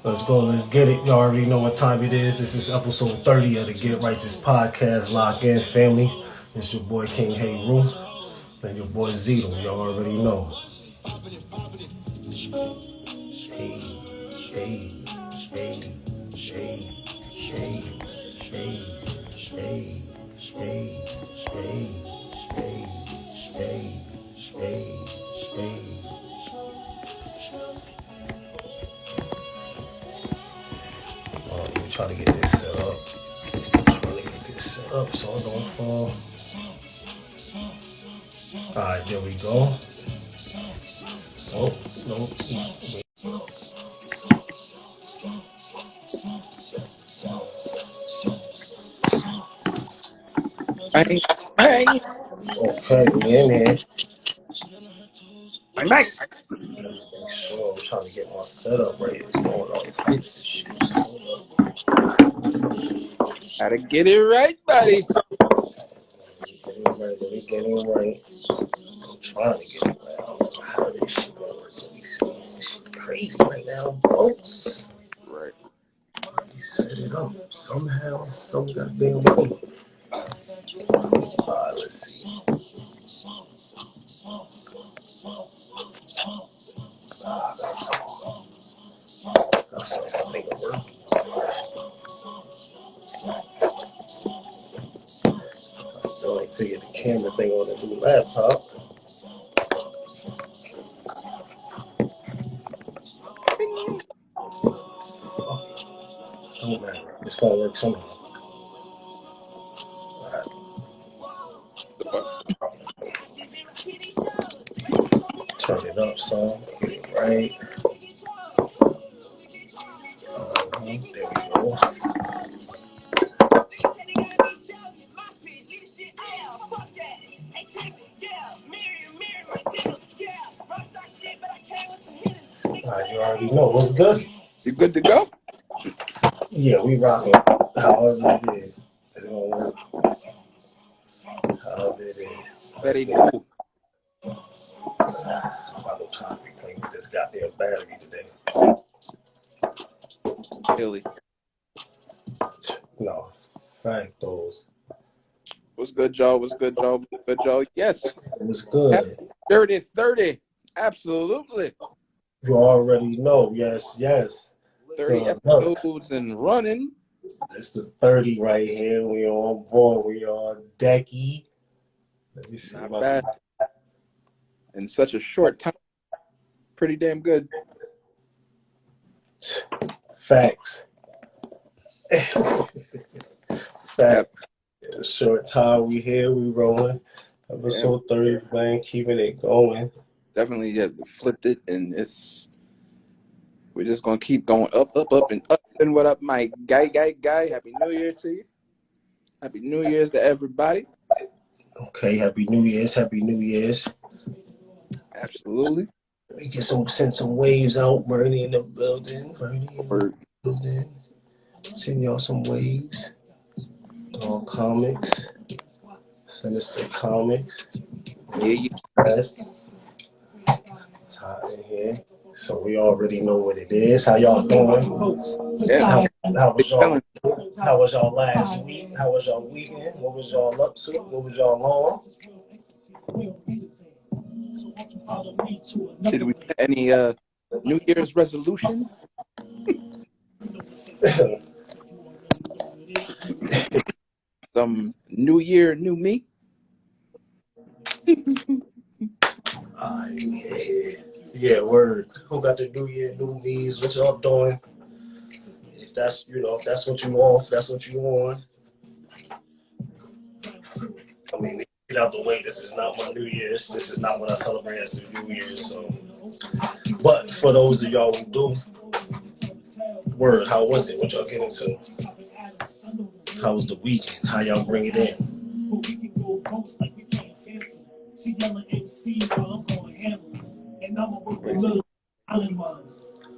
Let's go. Let's get it. Y'all already know what time it is. This is episode 30 of the Get Righteous podcast. Lock in, family. It's your boy King Heru and your boy Zito. Y'all already know. Hey, hey, hey, hey, hey, hey, hey, hey, hey, hey, hey, hey, hey. Let me try to get this set up. So it's on fall. Alright, there we go. Oh, no. Bang, bang, Okay, we in here. bang, bang. Make sure I'm trying to get my setup right. It's going all types of shit. Gotta get it right, buddy. Let me get it right. I'm trying to get it right. I don't know how this shit gonna work. Let me see. This shit crazy right now, folks. Right. He set it up somehow, some goddamn way. Let's see. That's something to work. I still ain't figured the camera thing on the new laptop. Oh man, it's gonna work somehow. Turn it up some. Get it right. There we go. You already know what's good. You good to go? Yeah, we rocking. However it is. It's gonna work. However it is. Very cool. Somebody trying to reclaim this goddamn battery today. Billy. No. Fact those. What's good, y'all? What's good, y'all? What's good, y'all? Yes. It was good. 30. Absolutely. You already know. Yes, yes. 30 episodes and running. It's the 30 right here. We on board. We on decky. Let me see. Not bad. In such a short time. Pretty damn good. Facts. Facts. In a short time, we here. We rolling. Episode 30, man. Keeping it going. Definitely flipped it, and we're just gonna keep going up, and up. And what up, my guy? Happy New Year to you. Happy New Year's to everybody. Okay, Happy New Year's. Happy New Year's. Absolutely. We get send some waves out. Bernie in the building. Send y'all some waves. All comics. Send us the comics. Yeah. It's hot in here. So we already know what it is. How y'all doing? Yeah. How was y'all last week? How was y'all weekend? What was y'all up to? What was y'all on? Did we set any New Year's resolution? Some New Year, new me? Yeah, word. Who got the New Year, new me's? What y'all doing? If that's what you want, if that's what you want. I mean, get out the way. This is not my New Year's. This is not what I celebrate as the New Year's. So, but for those of y'all who do, word, how was it? What y'all get into? How was the weekend? How y'all bring it in?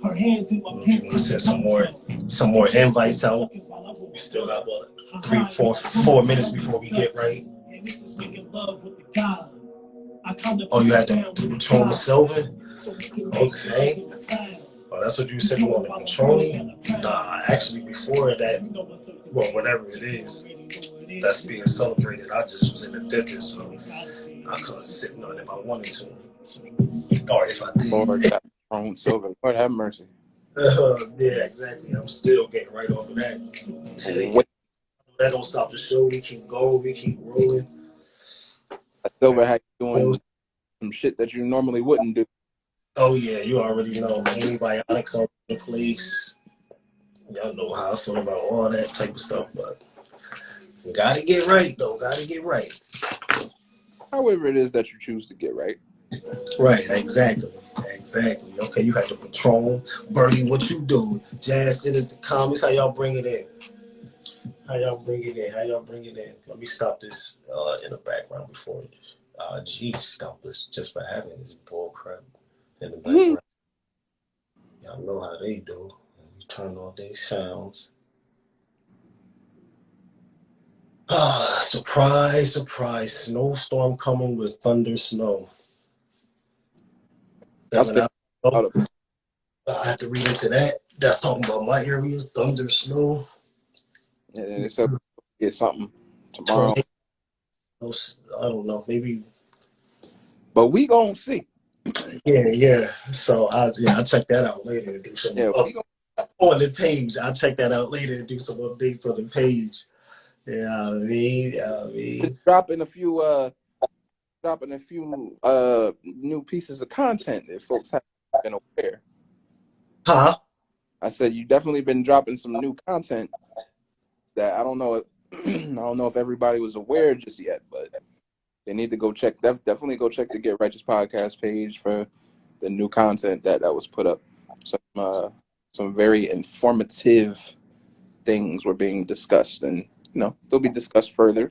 I sent some more invites out. We still got what, 4 minutes before we get right. Oh, you had the Patron Silver? Okay. Oh, that's what you said you want to control? Nah, actually, before that, well, whatever it is that's being celebrated, I just was in the dentist, so I couldn't sit on it if I wanted to, or if I Lord, did. got thrown silver. Lord have mercy. Yeah, exactly. I'm still getting right off of that. Headache. Wait, That don't stop the show. We keep going. We keep rolling. silver And had you doing some shit that you normally wouldn't do. oh yeah, you already know antibiotics all over the place. Y'all know how I feel about all that type of stuff, but gotta get right though. Gotta get right. However it is that you choose to get right. Right, exactly. Exactly. Okay, you had the Patron. Birdie, what you do? Jazz Sitters, the comments, how y'all bring it in? How y'all bring it in? How y'all bring it in? Let me stop this in the background before geez, stop this just for having this bull crap in the background. Y'all know how they do. You turn off their sounds. Ah, surprise, surprise. Snowstorm coming with thunder snow. That's 7 been hours. out of I have to read into that. That's talking about my area, thunder, snow, and it's up to get something tomorrow. tornadoes. I don't know, maybe. But we gonna see. Yeah, yeah. So I'll check that out later and do some Yeah, up we gonna on the page. I'll check that out later and do some updates on the page. Yeah, I just mean. dropping a few new pieces of content if folks haven't been aware. Huh? I said you definitely been dropping some new content that I don't know if, I don't know if everybody was aware just yet, but they need to go check definitely go check the Get Righteous podcast page for the new content that was put up. Some very informative things were being discussed, and they'll be discussed further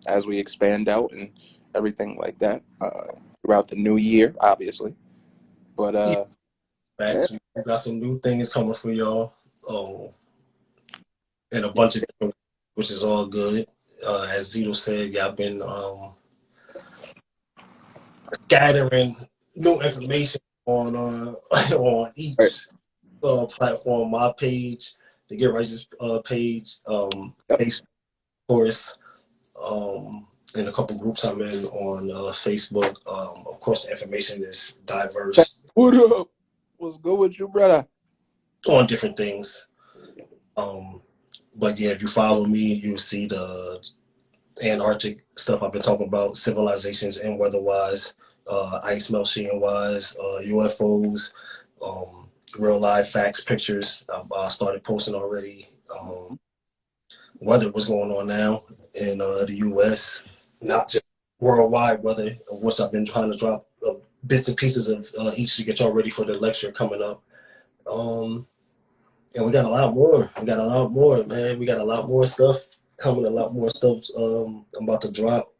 as we expand out and everything like that throughout the new year, obviously. But Yeah, yeah, facts. We got some new things coming for y'all. And a bunch of different, which is all good. As Zito said, y'all been gathering new information on on right, each platform. My page, the Get Righteous page, yep. Facebook, of course, and a couple groups I'm in on Facebook. Of course, the information is diverse What up? What's good with you, brother? on different things. Um, but yeah, if you follow me, you'll see the Antarctic stuff I've been talking about, civilizations and weather-wise, ice melting wise, UFOs, real live facts, pictures. I started posting already. Weather, what's going on now in the U.S., not just worldwide weather, of which I've been trying to drop bits and pieces of each to get y'all ready for the lecture coming up. Um, and we got a lot more. We got a lot more, man. We got a lot more stuff coming. A lot more stuff I'm about to drop.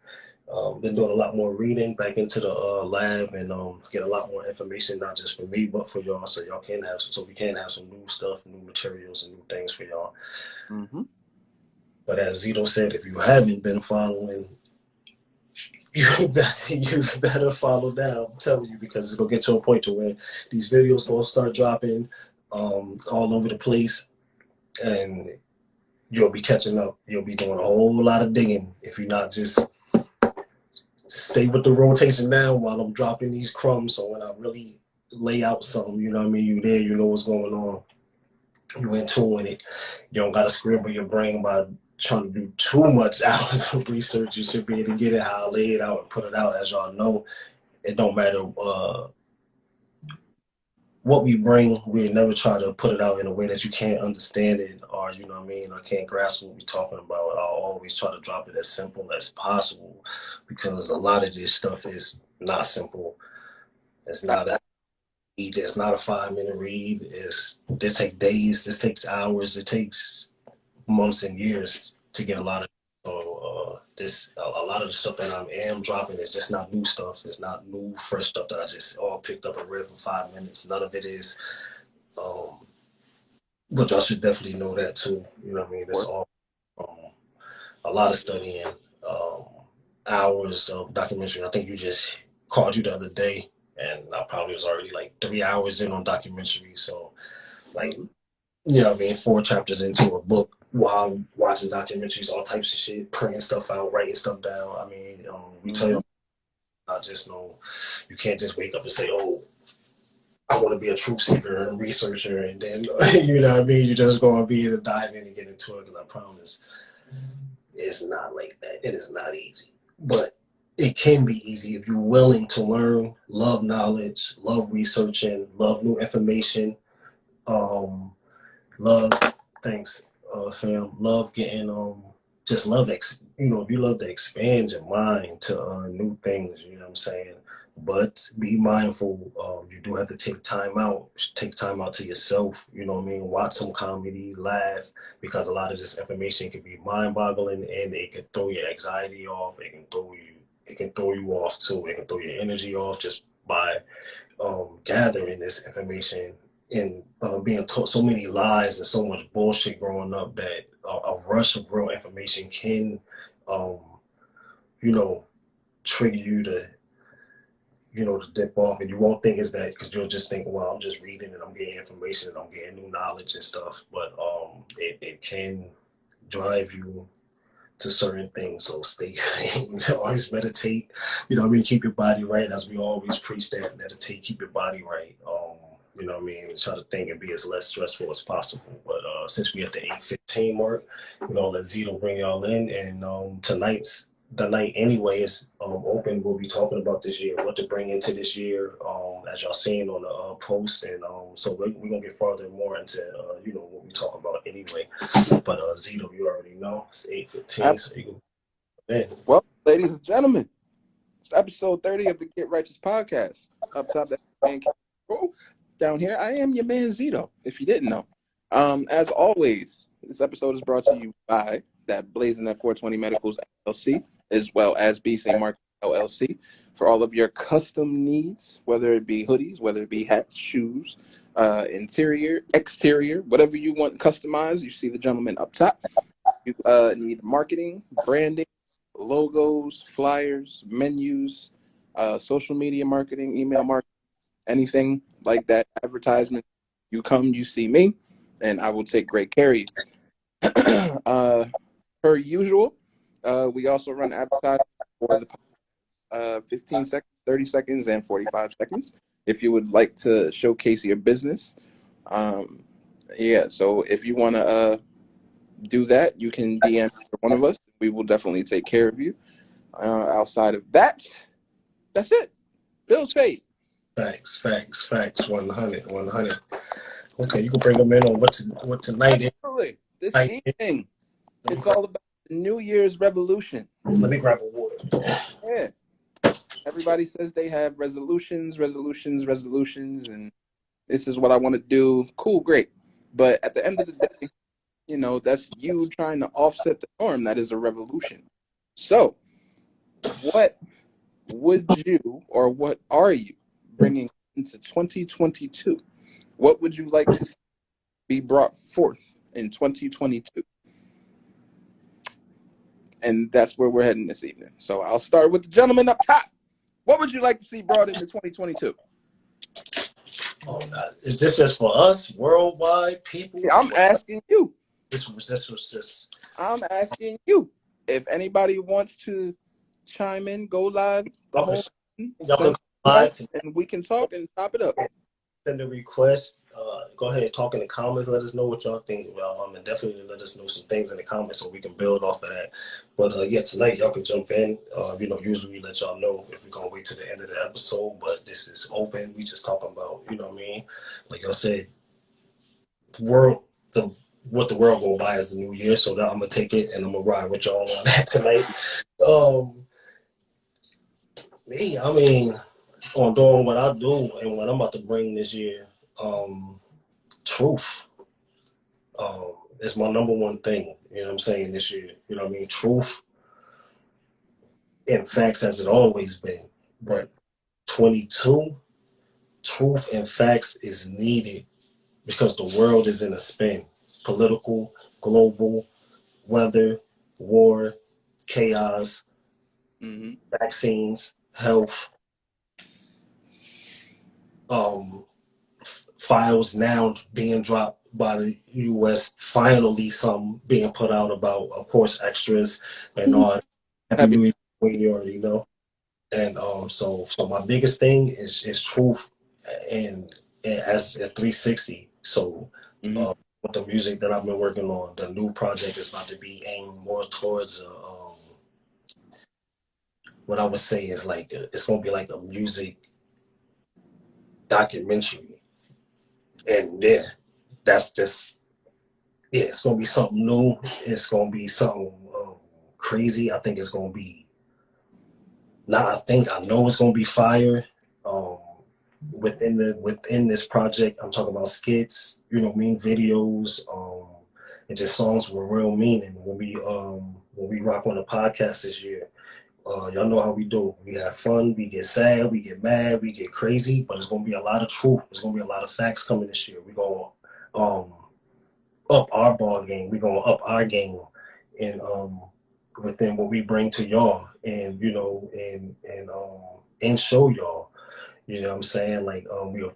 Been doing a lot more reading back into the lab and get a lot more information, not just for me, but for y'all, so y'all can have so we can have some new stuff, new materials, and new things for y'all. Mm-hmm. But as Zito said, if you haven't been following, you better follow now. I'm telling you, because it'll get to a point to where these videos gonna start dropping all over the place, and you'll be catching up. You'll be doing a whole lot of digging if you're not just stay with the rotation now while I'm dropping these crumbs. So when I really lay out something, you know what I mean, you there, you know what's going on. You in tune with it. You don't gotta scramble your brain by trying to do too much hours of research. You should be able to get it how I lay it out and put it out. As y'all know, it don't matter what we bring. We never try to put it out in a way that you can't understand it, or you know what I mean, or can't grasp what we're talking about. I'll always try to drop it as simple as possible, because a lot of this stuff is not simple. It's not a read. It's not a 5 minute read. This takes days. This takes hours. It takes months and years to get a lot of. So this a lot of the stuff that I am dropping is just not new stuff. It's not new fresh stuff that I just all picked up and read for 5 minutes. None of it is. Um, but y'all should definitely know that too. You know what I mean? It's all um, a lot of studying, um, hours of documentary. I think you just called you the other day. and I probably was already like 3 hours in on documentary. So, like, you know what I mean, 4 chapters into a book while watching documentaries, all types of shit, printing stuff out, writing stuff down. I mean, we tell you, I just know you can't just wake up and say, oh, I want to be a truth seeker and researcher, and then you know what I mean. You're just going to be able to dive in and get into it. Because I promise, it's not like that. It is not easy, but it can be easy if you're willing to learn, love knowledge, love researching, love new information, um, love thanks, fam. Love getting just love if you love to expand your mind to new things, you know what I'm saying? But be mindful, you do have to take time out to yourself, you know what I mean? Watch some comedy, laugh, because a lot of this information can be mind boggling and it can throw your anxiety off, it can throw you off too, it can throw your energy off just by gathering this information and being taught so many lies and so much bullshit growing up that a rush of real information can, um, you know, trigger you to, to dip off. And you won't think it's that because you'll just think, well, I'm just reading and I'm getting information and I'm getting new knowledge and stuff. But it can drive you to certain things. So stay, always meditate. You know what I mean? Keep your body right. As we always preach that, meditate, keep your body right. You know what I mean? And try to think and be as less stressful as possible. But since we at the 8:15 mark, let Zito bring y'all in. And the night anyway is open. We'll be talking about this year, what to bring into this year, as y'all seen on the post. And so we're going to get farther and more into, what we talk about anyway. But Zito, you already know it's 8:15, so you can. Man. Well, ladies and gentlemen, it's episode 30 of the Get Righteous podcast. Up top, that man, down here, I am your man Zito, if you didn't know. As always, this episode is brought to you by that Blazing at 420 Medicals LLC, as well as B. St. Mark LLC, for all of your custom needs, whether it be hoodies, whether it be hats, shoes, interior, exterior, whatever you want customized. You see the gentleman up top. You need marketing, branding, logos, flyers, menus, social media marketing, email marketing, anything like that, advertisement. You come, you see me, and I will take great care of you. Per usual, we also run advertising for the 15 seconds, 30 seconds, and 45 seconds. If you would like to showcase your business. So if you want to do that, you can DM one of us. We will definitely take care of you. Outside of that, that's it. Bill's paid. Facts. 100, 100. Okay, you can bring them in on what tonight is. Absolutely. This evening, it's all about the New Year's revolution. Let me grab a water. Yeah. Everybody says they have resolutions, and this is what I want to do. Cool, great. But at the end of the day, that's you trying to offset the norm. That is a revolution. So, what would you, or what are you bringing into 2022? What would you like to be brought forth in 2022? And that's where we're heading this evening. So I'll start with the gentleman up top. What would you like to see brought into 2022? Oh, is this just for us, worldwide people? Yeah, I'm asking you. This was just. I'm asking you. If anybody wants to chime in, go live. Y'all can live and we can talk and chop it up. Send a request. Go ahead and talk in the comments. Let us know what y'all think. And definitely let us know some things in the comments so we can build off of that. But tonight y'all can jump in. Usually we let y'all know if we're gonna wait to the end of the episode, but this is open. We just talking about, like y'all said, what the world go by is the new year. So now I'm gonna take it and I'm gonna ride with y'all on that tonight. On doing what I do and what I'm about to bring this year, truth is my number one thing. You know what I'm saying, this year. You know what I mean? Truth and facts as it always been. But 22, truth and facts is needed because the world is in a spin. Political, global, weather, war, chaos, vaccines, health. um, files now being dropped by the U.S. Finally, some being put out about, of course, extras and all. Happy Happy. New Year, you already know. And so my biggest thing is truth, and as a 360. So Mm-hmm. with the music that I've been working on, the new project is about to be aimed more towards what I would say is like it's gonna be like a music documentary, and yeah, that's just yeah, it's gonna be something new. It's gonna be something crazy. I think it's gonna be not. I think I know it's gonna be fire. Um, within this project, I'm talking about skits. You know, what I mean, videos. And just songs with real meaning. When we rock on the podcast this year, y'all know how we do. We have fun. We get sad. We get mad. We get crazy. But it's gonna be a lot of truth. There's gonna be a lot of facts coming this year. We're gonna up our ball game. We're gonna up our game, and within what we bring to y'all, and you know, and show y'all. You know what I'm saying? Like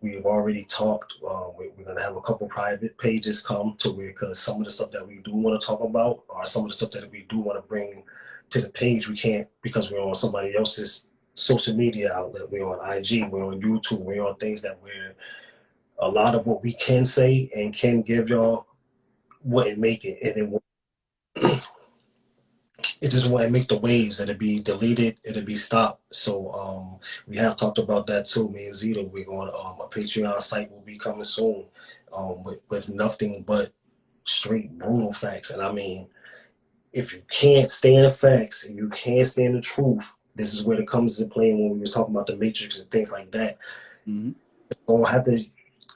we've already talked. We're gonna have a couple private pages come to where because some of the stuff that we do want to talk about, or some of the stuff that we do want to bring to the page, we can't because we're on somebody else's social media outlet. We're on IG. We're on YouTube. We're on things that we're a lot of what we can say and can give y'all wouldn't make it, and it just wouldn't make the waves. It'd be deleted. It'd be stopped. So we have talked about that too. Me and Zito, we're going. A Patreon site will be coming soon, with nothing but straight brutal facts. And I mean, if you can't stand facts and you can't stand the truth, this is where it comes into play when we was talking about the Matrix and things like that. Mm-hmm. Don't have to.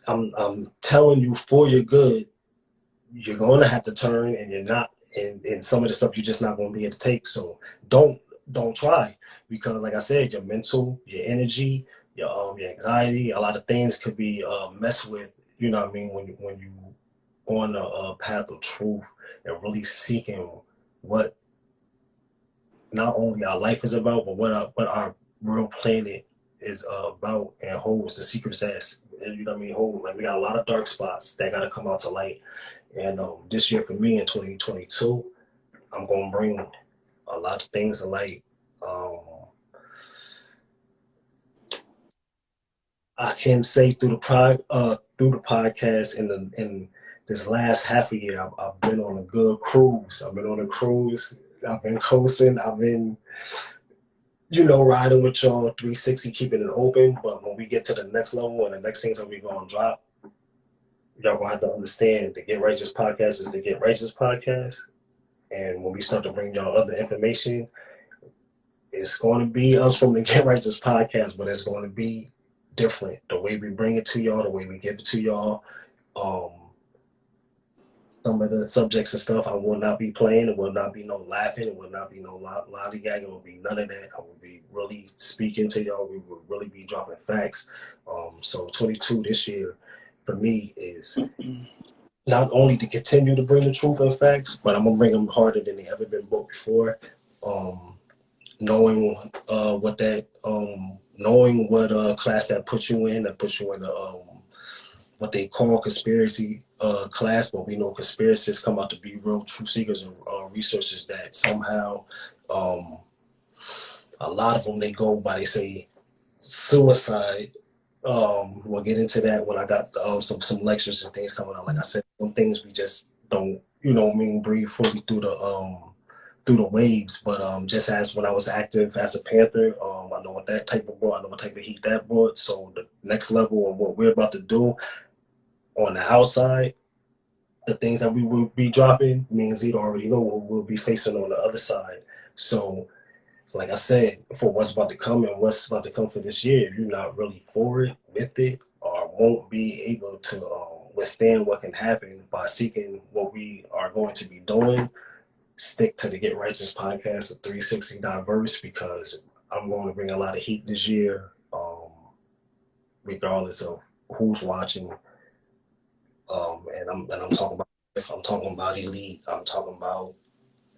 I'm telling you for your good, you're going to have to turn, and you're not, and some of the stuff you're just not going to be able to take. So don't don't try, because like I said, your mental, your energy, your anxiety, a lot of things could be messed with. You know what I mean, when you on a path of truth and really seeking what not only our life is about, but what our real planet is about and holds the secrets that, you know what I mean, hold. Like we got a lot of dark spots that got to come out to light. And this year for me in 2022, I'm gonna bring a lot of things to light. Um, I can say through the podcast in this last half a year, I've been on a good cruise. I've been on a cruise. I've been coasting. I've been, you know, riding with y'all 360, keeping it open. But when we get to the next level and the next things that we gonna drop, y'all gonna have to understand the Get Righteous podcast is the Get Righteous podcast. And when we start to bring y'all other information, it's going to be us from the Get Righteous podcast, but it's going to be different. The way we bring it to y'all, the way we give it to y'all. Um, some of the subjects and stuff I will not be playing. It will not be no laughing. It will not be no lollygagging. It will be none of that. I will be really speaking to y'all. We will really be dropping facts. So 22 this year for me is not only to continue to bring the truth and facts, but I'm gonna bring them harder than they ever been brought before. Um, knowing what that knowing what class that puts you in the what they call conspiracy class, but we know conspiracists come out to be real truth seekers and researchers that somehow um, a lot of them they go by they say suicide. We'll get into that when I got some lectures and things coming out. Like I said, some things we just don't, you know, what I mean, breathe fully through the waves. But just as when I was active as a Panther, I know what that type of brought. I know what type of heat that brought. So the next level of what we're about to do on the outside, the things that we will be dropping means he'd already know what we'll be facing on the other side. So like I said, for what's about to come and what's about to come for this year, if you're not really for it, with it, or won't be able to withstand what can happen by seeking what we are going to be doing, stick to the Get Righteous podcast of 360 Diverse, because I'm going to bring a lot of heat this year, regardless of who's watching. And I'm talking about, if I'm talking about Elite, I'm talking about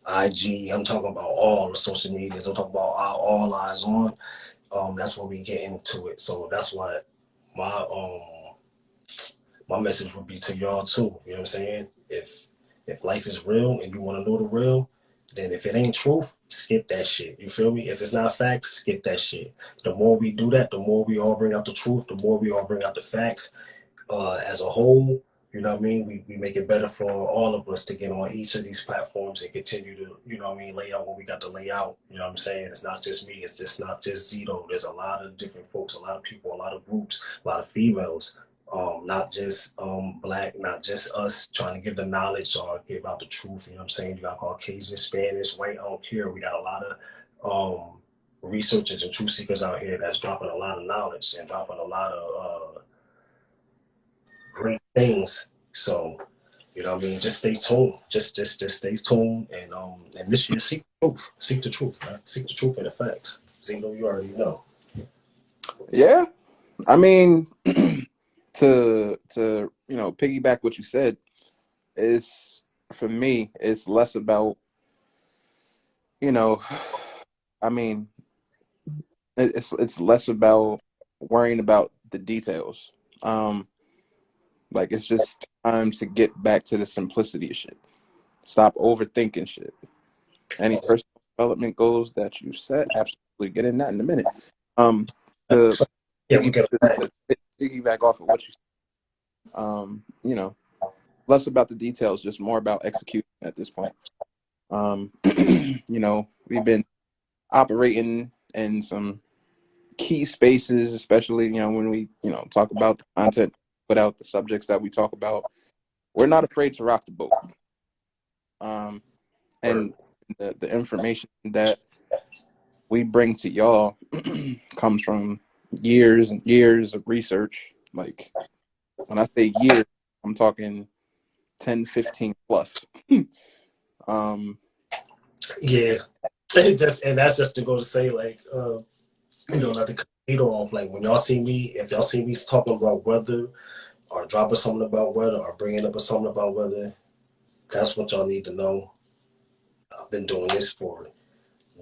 IG, I'm talking about all the social medias, I'm talking about all eyes on. That's where we get into it. So that's why my my message would be to y'all too. You know what I'm saying? If life is real and you want to know the real, then if it ain't truth, skip that shit. You feel me? If it's not facts, skip that shit. The more we do that, the more we all bring out the truth, the more we all bring out the facts, as a whole. You know what I mean? We make it better for all of us to get on each of these platforms and continue to, you know what I mean, lay out what we got to lay out. You know what I'm saying? It's not just me. It's just not just Zito. There's a lot of different folks, a lot of people, a lot of groups, a lot of females. Not just black, not just us trying to give the knowledge or give out the truth. You know what I'm saying? You got Caucasian, Spanish, white, I don't care. We got a lot of researchers and truth seekers out here that's dropping a lot of knowledge and dropping a lot of great things. So, you know what I mean? Just stay tuned. Just stay tuned and this year seek the truth. Seek the truth, man. Seek the truth and the facts. Zeno, you already know. Yeah, I mean, to piggyback what you said, is for me, it's less about, you know, I mean, it's less about worrying about the details. Um, like it's just time to get back to the simplicity of shit. Stop overthinking shit. Any personal development goals that you set, absolutely get in that in a minute. To Yeah, we get it back. piggyback off of what you said, less about the details, just more about execution at this point. We've been operating in some key spaces, especially, when we, talk about the content, put out the subjects that we talk about. We're not afraid to rock the boat. And the information that we bring to y'all comes from years and years of research. Like when I say years, I'm talking 10, 15 plus. Yeah. And that's just to go to say, like, not to cut it off. Like when y'all see me, if y'all see me talking about weather or dropping something about weather or bringing up something about weather, that's what y'all need to know. I've been doing this for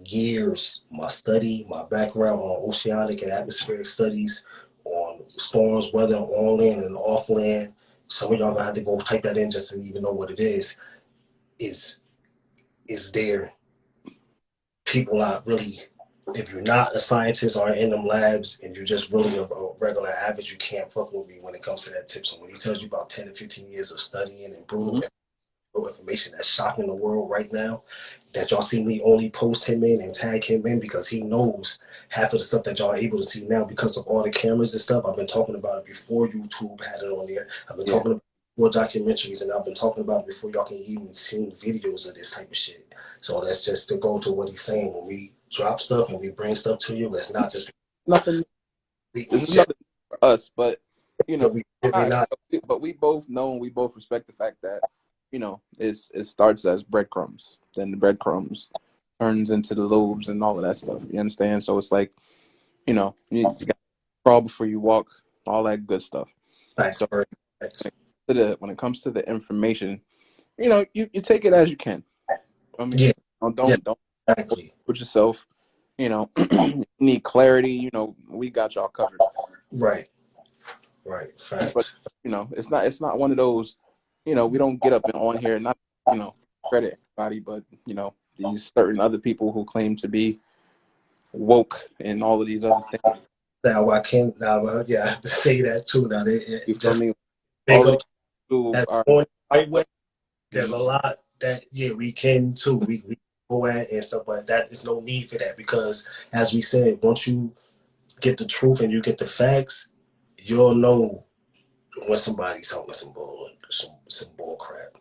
years. My study, my background on oceanic and atmospheric studies, on storms, weather on land and off land. Some of y'all gonna have to go type that in just to even know what it is. Is is there people not really, if you're not a scientist or in them labs and you're just really a regular average, you can't fuck with me when it comes to that tip. So when he tells you about 10 to 15 years of studying and brutal information that's shocking the world right now, that y'all see me only post him in and tag him in because he knows half of the stuff that y'all are able to see now because of all the cameras and stuff. I've been talking about it before YouTube had it on there. I've been talking about more documentaries, and I've been talking about it before y'all can even see videos of this type of shit. So that's just to go to what he's saying. When we drop stuff and we bring stuff to you, it's not just Nothing. we This is just nothing for us, but we not but we both know and we both respect the fact that it starts as breadcrumbs, then the breadcrumbs turns into the lobes and all of that stuff. You understand? So it's like you got to crawl before you walk, all that good stuff. facts, So facts. when it comes to the information, you take it as you can. I mean, Yeah, yeah, don't exactly. put yourself. You need clarity. We got y'all covered. Right, right, But facts. it's not one of those. We don't get up and on here, not credit anybody, but these certain other people who claim to be woke and all of these other things. Now I can't. Now, yeah, I have to say that too. Now, You feel just me? big All of up these who that's are going the right way. There's Mhm. a lot that we can too. We go at and stuff, but that is no need for that because, as we said, once you get the truth and you get the facts, you'll know when somebody's talking some bull crap.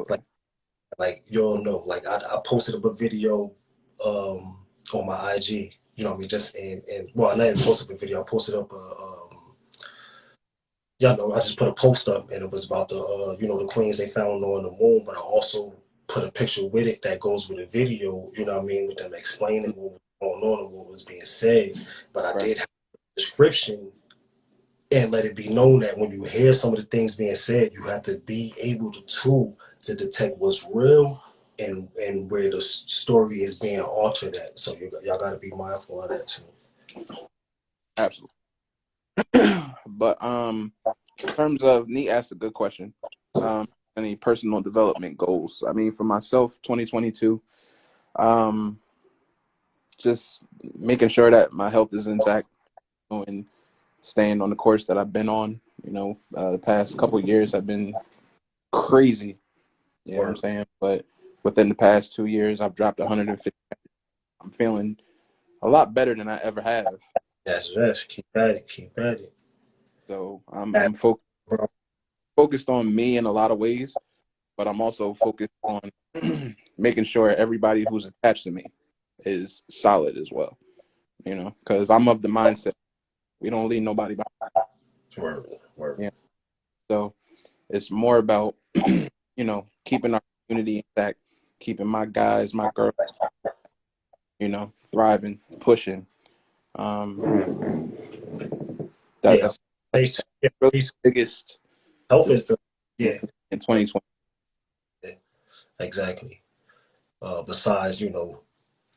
Like Absolutely. you'll know. Like I posted up a video on my IG. You know what I mean? Just and well, I didn't post up a video. I posted up yeah, no, I just put a post up and it was about the the queens they found on the moon, but I also put a picture with it that goes with a video, you know what I mean, with them explaining what was going on and what was being said. But I Right. did have a description and let it be known that when you hear some of the things being said, you have to be able to detect what's real and where the story is being altered at. So y'all got to be mindful of that too. Absolutely. But in terms of Neat asked a good question. Any personal development goals? I mean, for myself, 2022, um, just making sure that my health is intact, and staying on the course that I've been on. The past couple of years have been crazy. You know what I'm Word. saying? But within the past 2 years, I've dropped 150. I'm feeling a lot better than I ever have. Yes. Keep at it. Keep at it. So At I'm it, bro. focused on me in a lot of ways, but I'm also focused on making sure everybody who's attached to me is solid as well. Because I'm of the mindset we don't leave nobody behind. Word. Word. Yeah. So it's more about keeping our community intact, keeping my guys, my girls, thriving, pushing. Um, Yeah. that's Yeah. really the biggest Health thing is the yeah. in 2020. Yeah, exactly. Besides, doing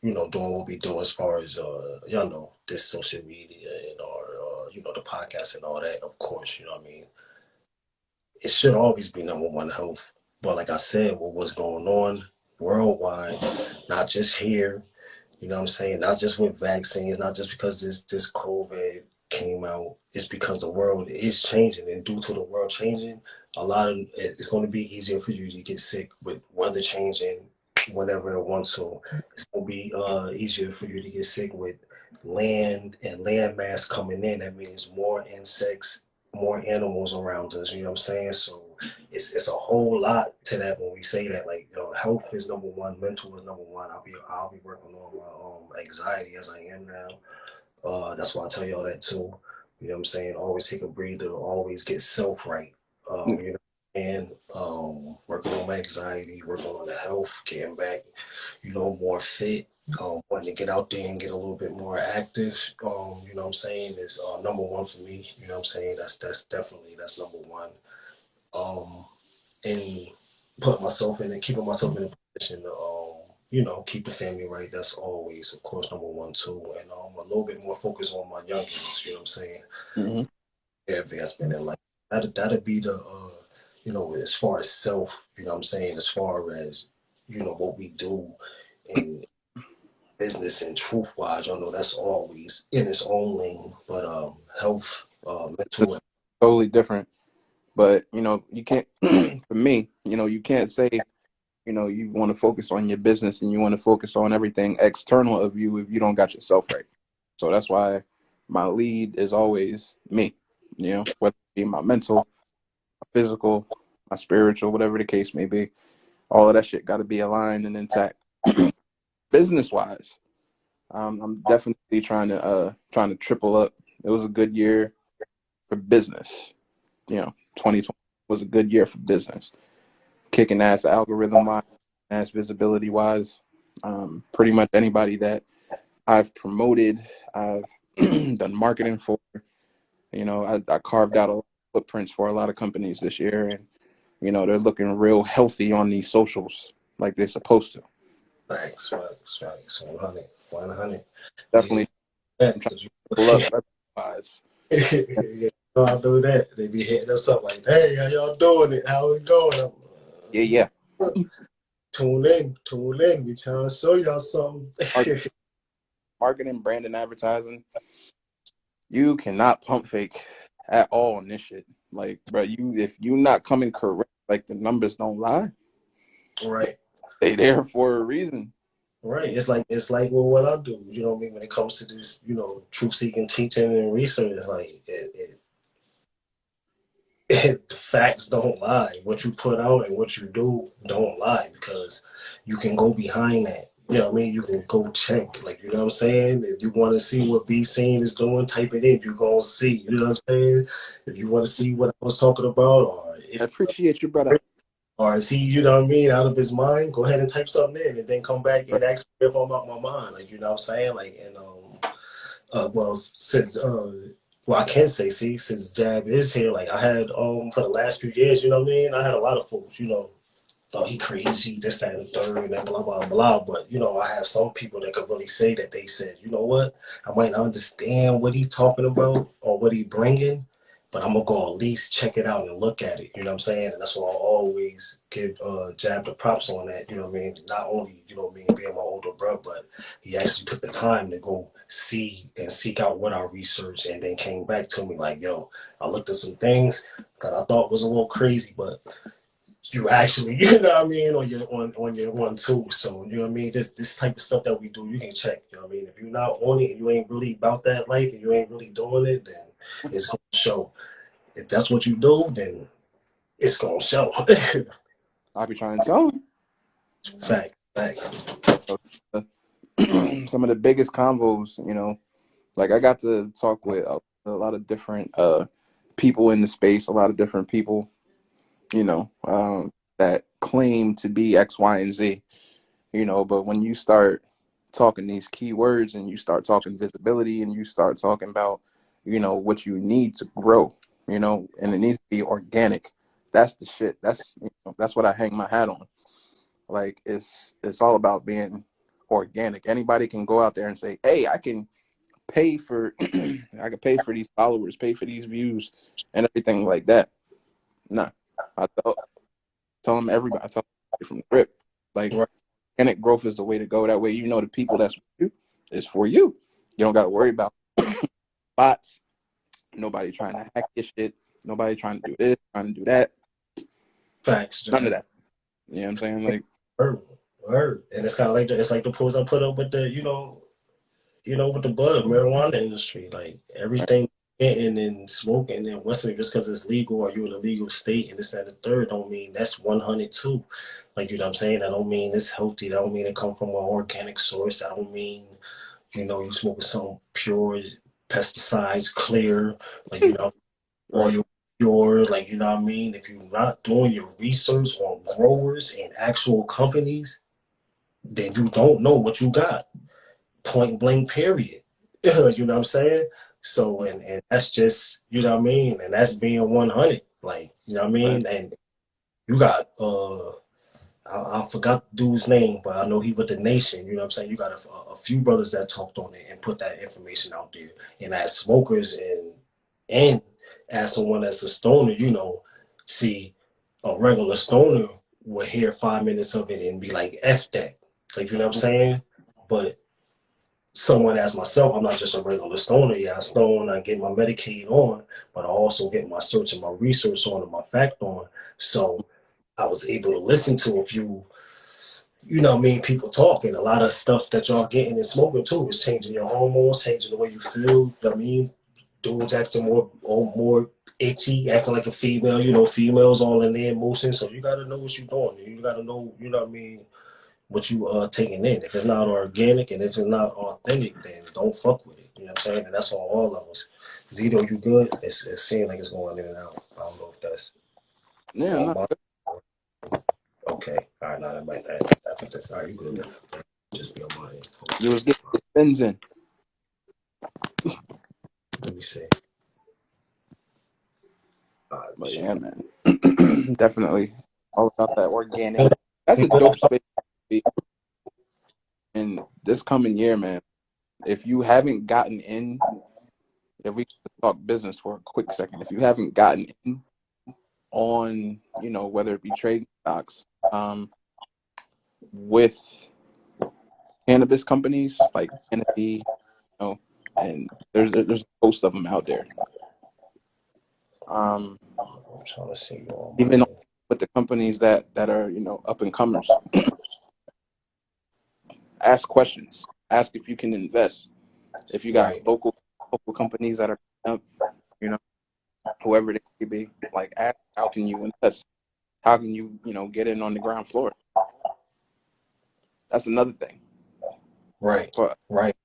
what we do as far as this social media and our the podcast and all that, of course, you know what I mean? It should always be number one health. But like I said, with what's going on worldwide, not just here, you know what I'm saying? Not just with vaccines, not just because this COVID came out. It's because the world is changing, and due to the world changing, it's going to be easier for you to get sick with weather changing whenever it wants to. It's going to be easier for you to get sick with land and land mass coming in. That means more insects, more animals around us. You know what I'm saying? So it's a whole lot to that when we say that. Like, health is number one, mental is number one. I'll be working on my anxiety as I am now. That's why I tell y'all that too. You know what I'm saying? Always take a breather. Always get self right. And working on my anxiety, working on the health, getting back, more fit. Wanting to get out there and get a little bit more active. You know what I'm saying, is number one for me. You know what I'm saying? That's number one. Um, and put myself in and keeping myself in a position to keep the family right. That's always, of course, number one too. And a little bit more focus on my youngins. You know what I'm saying? Mm-hmm. Advancement in life. That'd be the as far as self. You know what I'm saying? As far as what we do in business and truth wise, I know that's always in its own lane. But health, It's mental. totally different. But you can't. For me, you can't say you want to focus on your business and you want to focus on everything external of you if you don't got yourself right. So that's why my lead is always me. Whether it be my mental, my physical, my spiritual, whatever the case may be. All of that shit got to be aligned and intact. Business wise, I'm definitely trying to triple up. It was a good year for business. 2020 was a good year for business. Kicking ass algorithm wise, ass visibility wise. Pretty much anybody that I've promoted, I've done marketing for. I carved out a lot of footprints for a lot of companies this year, and they're looking real healthy on these socials like they're supposed to. Facts. 100. 100. Definitely, They that I'm trying because you to pull up wise. yeah, I do that. They be hitting us up like, "Hey, how y'all doing it? How it going?" Yeah, yeah. Tune in. We trying to show y'all something. Marketing, branding, advertising. You cannot pump fake at all in this shit. Like, bro, if you not coming correct, like the numbers don't lie. Right, They there for a reason. right. It's like well, what I do. You know what I mean? When it comes to this, truth seeking, teaching, and research, it's like the facts don't lie. What you put out and what you do don't lie because you can go behind that. You know what I mean? You can go check. Like, you know what I'm saying? If you want to see what B Scene is doing, type it in. You're going to see. You know what I'm saying? If you want to see what I was talking about, I appreciate you, brother. or is he, out of his mind, go ahead and type something in and then come back and ask me if I'm out my mind. Like, you know what I'm saying? Like, and, since well, I can say, see, since Jab is here, like I had for the last few years, you know what I mean? I had a lot of folks, oh, he crazy, this, that, and the third, and then blah, blah, blah. But, I have some people that could really say that they said, you know what? I might not understand what he talking about or what he bringing, but I'm going to go at least check it out and look at it. You know what I'm saying? And that's why I always give Jab the props on that. You know what I mean? Not only, me being my older brother, but he actually took the time to go see and seek out what I researched and then came back to me like, yo, I looked at some things that I thought was a little crazy, but you actually, you know what I mean, on your one too. So you know what I mean. This type of stuff that we do, you can check. You know what I mean. If you're not on it and you ain't really about that life and you ain't really doing it, then it's gonna show. If that's what you do, then it's gonna show. I'll be trying to tell him. Facts. Some of the biggest convos, like I got to talk with a lot of different people in the space, a lot of different people, that claim to be X, Y, and Z, but when you start talking these keywords and you start talking visibility and you start talking about, what you need to grow, and it needs to be organic. That's the shit. That's what I hang my hat on. Like it's all about being organic. Anybody can go out there and say, "Hey, I can pay for I can pay for these followers, pay for these views, and everything like that." Nah, I tell them everybody. I tell them from the grip, like Right. organic growth is the way to go. That way, the people that's with you is for you. You don't got to worry about bots. Nobody trying to hack your shit. Nobody trying to do this, trying to do that. Facts. None of that. You know what I'm saying? Like, Word. And it's kind of like it's like the post I put up with the with the bud marijuana industry, like everything getting and smoking and Western just because it's legal or you're in a legal state and this and the third don't mean that's 100 too. Like you know what I'm saying? That don't mean it's healthy. That don't mean it come from an organic source. That don't mean you smoking some pure pesticides, clear, like or right, you're pure, like you know what I mean. If you're not doing your research on growers and actual companies, then you don't know what you got. Point blank, period. You know what I'm saying? So, and that's just, you know what I mean? And that's being 100. Like, you know what I right. mean? And you got, I forgot the dude's name, but I know he with the nation. You know what I'm saying? You got a few brothers that talked on it and put that information out there. And as smokers and as someone that's a stoner, see a regular stoner will hear 5 minutes of it and be like, F that. Like, you know what I'm saying? But someone as myself, I'm not just a regular stoner. Yeah, I stone, I get my Medicaid on, but I also get my search and my research on and my fact on. So I was able to listen to a few, people talking. A lot of stuff that y'all getting and smoking too is changing your hormones, changing the way you feel. Dudes acting more itchy, acting like a female. Females all in their emotions. So you got to know what you're doing. You got to know, what you taking in. If it's not organic and if it's not authentic, then don't fuck with it. You know what I'm saying? And that's on all of us. Zito, you good? It seems like it's going in and out. I don't know if that's Yeah, on no, my. Okay. All right, now that might that. All right, you good? Just be on my end. you was getting the spins in, Let me see. All right, let me but see. yeah, man, definitely all about that organic. That's a dope space to be in this coming year, man. If you haven't gotten in, if we talk business for a quick second, if you haven't gotten in on, whether it be trading stocks, with cannabis companies like Canopy, and there's a host of them out there. I'm trying to see you on my Even end. with the companies that are up and comers, ask questions. Ask if you can invest. If you got Right, local companies that are up, you know, whoever they may be, like ask how can you invest? How can you get in on the ground floor? That's another thing. right, But right.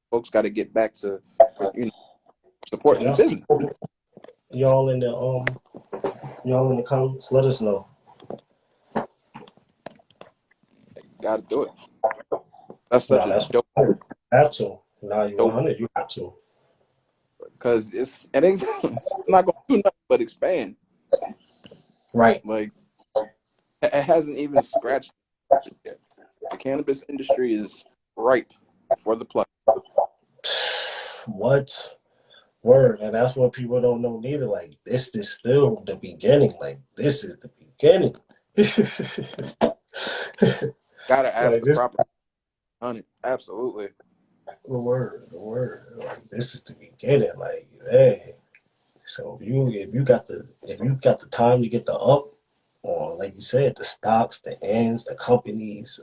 folks got to get back to you know If supporting the y'all see business. y'all in the y'all in the comments, let us know. Got to do it. That's such Nah, a that's dope have to. Nah, you dope 100. You have to. because it's not going to do nothing but expand. Right. Like It hasn't even scratched the surface yet. The cannabis industry is ripe for the pluck. What? Word, and that's what people don't know neither. Like, this is still the beginning. Like, this is the beginning. Gotta ask Like, the this, proper on it. Absolutely. the word. Like, this is the beginning. Like, hey. So if you got the time to get the up, or like you said, the stocks, the ends, the companies,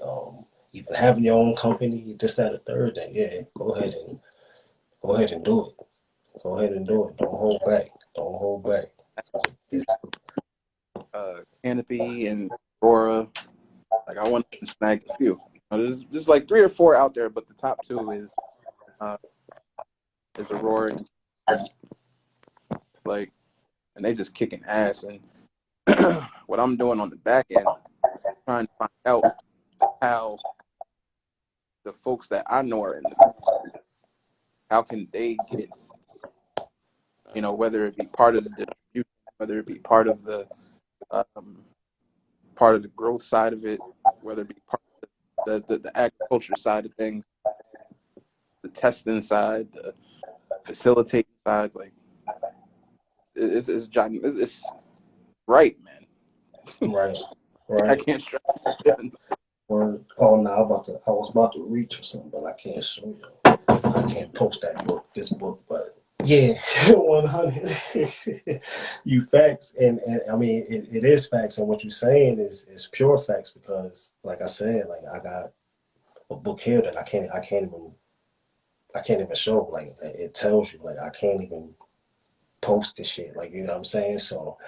even having your own company, this, that, or third, then yeah, go ahead and do it. Go ahead and do it. Don't hold back. Don't hold back. It's, Canopy and Aurora. Like I want to snag a few. There's like 3 or 4 out there, but the top 2 uh, is Aurora and like, and they just kicking ass. And what I'm doing on the back end, trying to find out how the folks that I know are in the, how can they get, whether it be part of the distribution, whether it be um, part of the growth side of it, whether it be part of the agriculture side of things, the testing side, the facilitating side, like it's right, man. right, I right. can't stress it. Or no, I was about to reach or something, but I can't show you. I can't post this book, but yeah, 100. You facts, and I mean it is facts, and what you're saying is pure facts because, like I said, like I got a book here that I can't even show. Like it tells you, like I can't even post this shit. Like you know what I'm saying. So,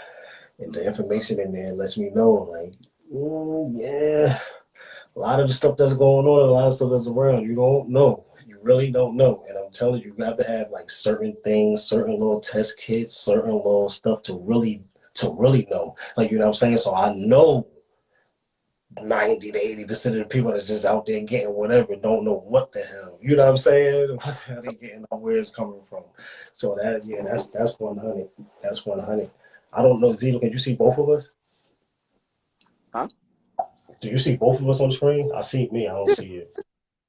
and the information in there lets me know, like, yeah, a lot of the stuff that's going on, a lot of stuff that's around, you don't know. You really don't know. And I'm telling you, you have to have like certain things, certain little test kits, certain little stuff to really know. Like you know what I'm saying? So I know 90 to 80% of the people that's just out there getting whatever don't know what the hell. You know what I'm saying? What the hell they getting or where it's coming from. So that's 100. That's 100. I don't know, Zito, can you see both of us? Huh? Do you see both of us on the screen? I see me, I don't Yeah, see you.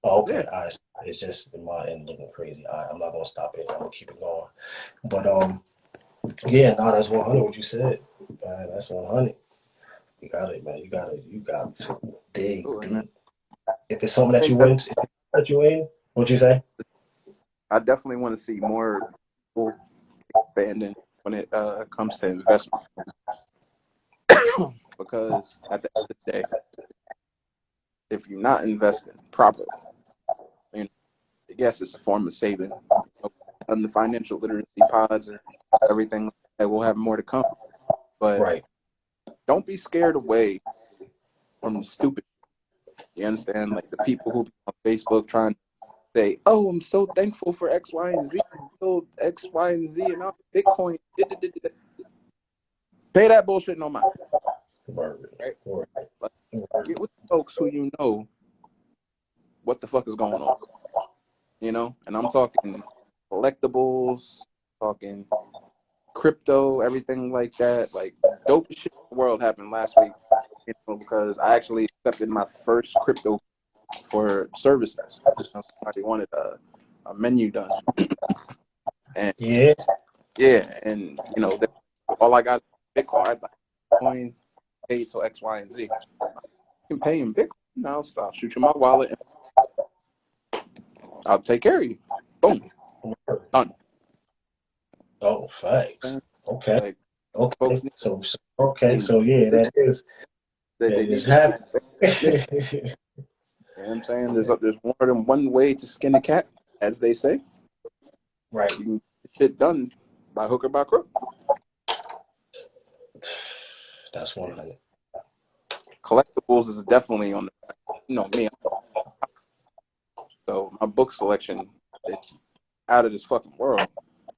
Oh, yeah. okay. All right. It's just in my end looking crazy. All right, I'm not gonna stop it. I'm gonna keep it going. But yeah, no, that's 100. What you said, that's 100. You got it, man. You got to dig Absolutely, man. deep. If it's something I that think you went, that you in, what you say? I definitely want to see more people expanding when it comes to investment because at the end of the day, if you're not investing properly, you know, yes, it's a form of saving. On the financial literacy pods and everything like that, we'll have more to come. But Right. don't be scared away from the stupid. You understand? Like the people who be on Facebook trying to say, "Oh, I'm so thankful for X, Y, and Z, so X, Y, and Z, and all Bitcoin." Pay that bullshit no mind, Word. right? Word. Like, Word. get with the folks who you know what the fuck is going on, And I'm talking collectibles, talking crypto, everything like that. Like dope shit in the world happened last week, because I actually accepted my first crypto for services. Somebody wanted a menu done, and Yeah. yeah, and all I got is Bitcoin. I like Bitcoin paid to X, Y, and Z. You can pay in Bitcoin now, so I'll shoot you my wallet, and I'll take care of you. Boom, Word. done. Oh, facts. Okay. Like Okay. folks need, Okay. need So yeah, that they is need to keep happening. this. You know what I'm saying? There's more than one way to skin a cat, as they say. Right. You can get shit done by hook or by crook. That's And 100. collectibles is definitely on the, me. So my book selection is out of this fucking world.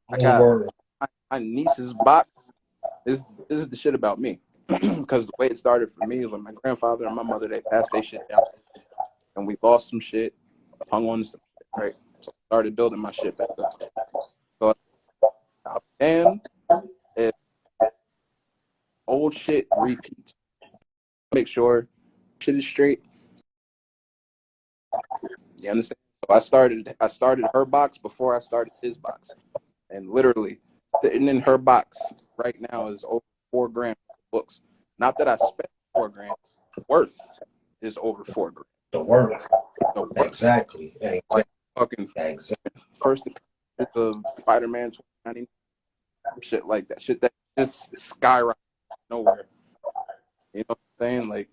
I got Word. my niece's box. This is the shit about me. Because the way it started for me is when my grandfather and my mother, they passed their shit down, and we lost some shit, hung on to some shit, right? So I started building my shit back up. So and if old shit repeats, make sure shit is straight. You understand? So I started her box before I started his box, and literally sitting in her box right now is over $4 grand for books. Not that I spent $4 grand. The worth is over $4 grand. The worth. The worth, Exactly. like Exactly. fucking Exactly. first appearance of Spider-Man 2099, shit like that, shit that just skyrocketed nowhere. You know what I'm saying? Like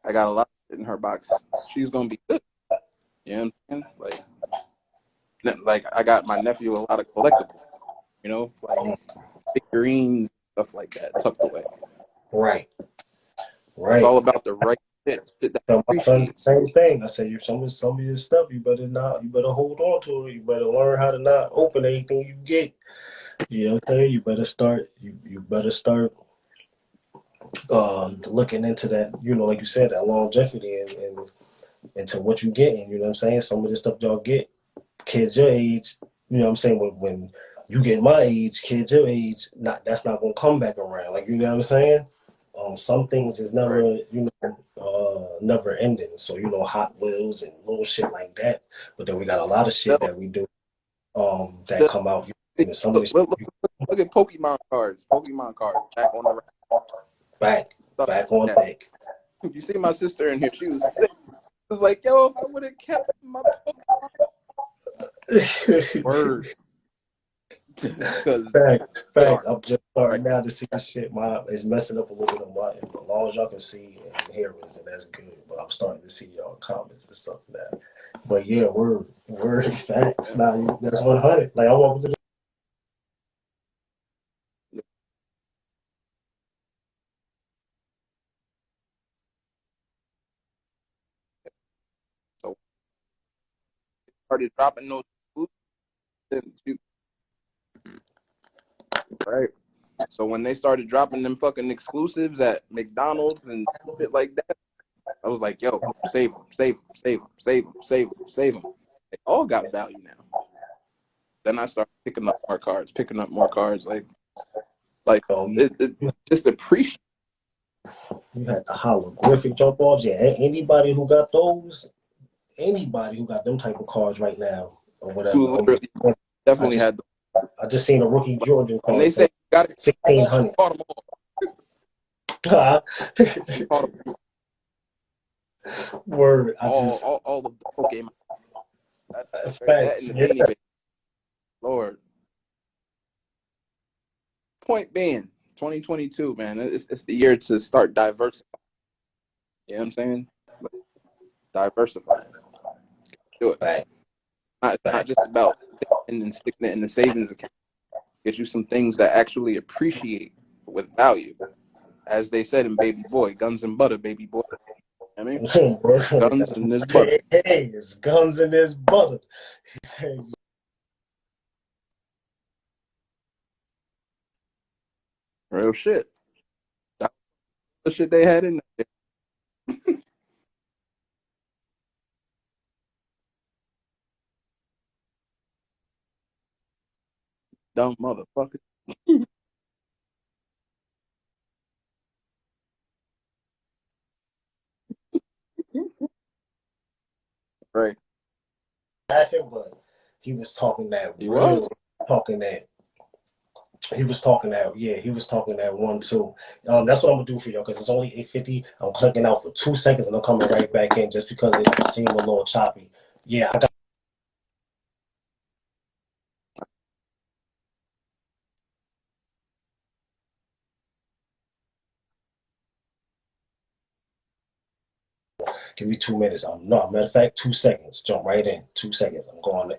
I got a lot of shit in her box. She's gonna be good. You know what I'm saying? Like I got my nephew a lot of collectibles. You know, like figurines, stuff like that, tucked away. Right. It's Right. all about the right shit that So my son's the appreciates. same thing. I say, if some of your stuff, you better not, you better hold on to it. You better learn how to not open anything you get. You know what I'm saying? You better start looking into that, like you said, that longevity and into what you getting, you know what I'm saying? Some of the stuff y'all get, kids your age, you know what I'm saying, when you get my age, kids your age, that's not gonna come back around. Like, you know what I'm saying? Some things is Right. never, never ending. So, Hot Wheels and little shit like that. But then we got a lot of shit Still, that we do that still, come out. And some of look, the look, look, look at Pokemon cards. Pokemon cards back on the right back stuff back like on that. deck. You see my sister in here? She was sick. It was like, yo, if I would have kept my Pokemon word, because they Fact. are I'm just right. starting now to see the shit. It's messing up a little bit of my. As long as y'all can see and hear us, and that's good. But I'm starting to see y'all comments and stuff like that. But yeah, word, facts. Yeah. Now that's 100. Like I walk into Yeah. So started dropping those exclusives, right? So when they started dropping them fucking exclusives at McDonald's and shit like that, I was like, yo, save them, save them, save them, save them, save them, save them. They all got value now. Then I started picking up more cards, picking up more cards, like oh yeah, it just appreciate. you had the holographic jump offs. Yeah, anybody who got those, anybody who got them type of cards right now or whatever. You Oh literally yeah, I definitely just had I just seen a rookie like, Jordan when they card say for you got to sixteen all, hundred. caught them all. You caught them Word. I just all of the Pokemon. That in facts. the Yeah. beanie baby. Lord. Point being, 2022, man, it's the year to start diversifying. You know what I'm saying? Like, diversifying. Do it. Fact. It's not Fact. just about sticking it in the savings account. Get you some things that actually appreciate with value. As they said in Baby Boy, guns and butter, baby boy. I mean, there's guns and there's butter. Hey, it's guns in this butter. Real shit. That's the shit they had in there. Dumb motherfucker. Right. Laughing, but he was talking that He was. real, talking that he was talking that one too. That's what I'm gonna do for y'all because it's only 8:50. I'm clicking out for 2 seconds and I'm coming right back in just because it seemed a little choppy. Yeah, I got give me 2 minutes. No, matter of fact, 2 seconds. Jump right in. 2 seconds. I'm going